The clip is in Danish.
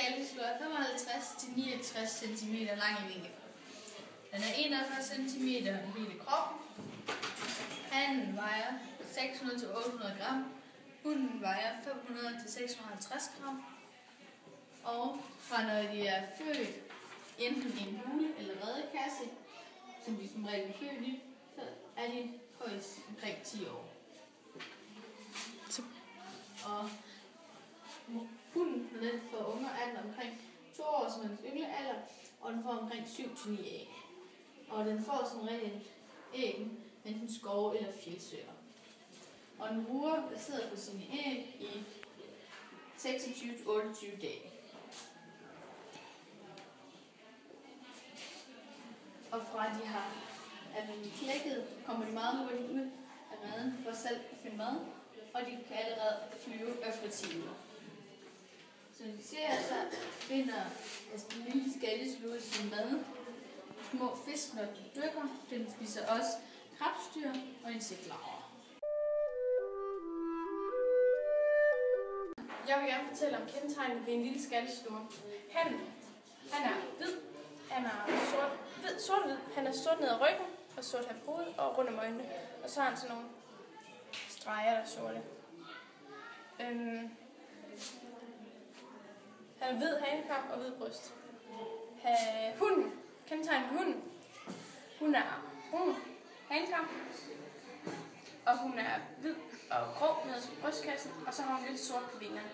skalkeskjul er 55 til 69 cm lang i vinkel. Den er 41 cm i hele kroppen. Hannen vejer 600 til 800 gram. Hunden vejer 500 til 650 gram. Og fra når de er født, enten i en hule eller redekasse, som de som regel er født i, så er de højst omkring 10 år. Og hunden for unger er den omkring 2 år som en ynglealder, og den får omkring 7-9 æg. Og den får som regel æg enten skove eller fjeldsøer. Og den ruger baseret på sine æg i 26-28 dage. Og fra de er blevet klækket, kommer de meget hurtigt ud af reden for selv at finde mad, og de kan allerede flyve efter 10 uger. Så de ser, så finder den lille skalleslude sin mad. Små fisk, når de dykker, den spiser også krabstyr og insektlarver. Jeg vil gerne fortælle om kendetegnet ved en lille skallesluge. Han er hvid, han er sort-hvid, han er sort ned ad ryggen og sort her på hovedet og rundt om øjnene. Og så har han sådan nogle streger, der er sorte. Han er hvid hanekam og hvid bryst. Hunden, kendetegnet på hunden. Hun er brun hanekam, og hun er hvid og grå ned ad brystkassen, og så har hun lidt sort på vingerne.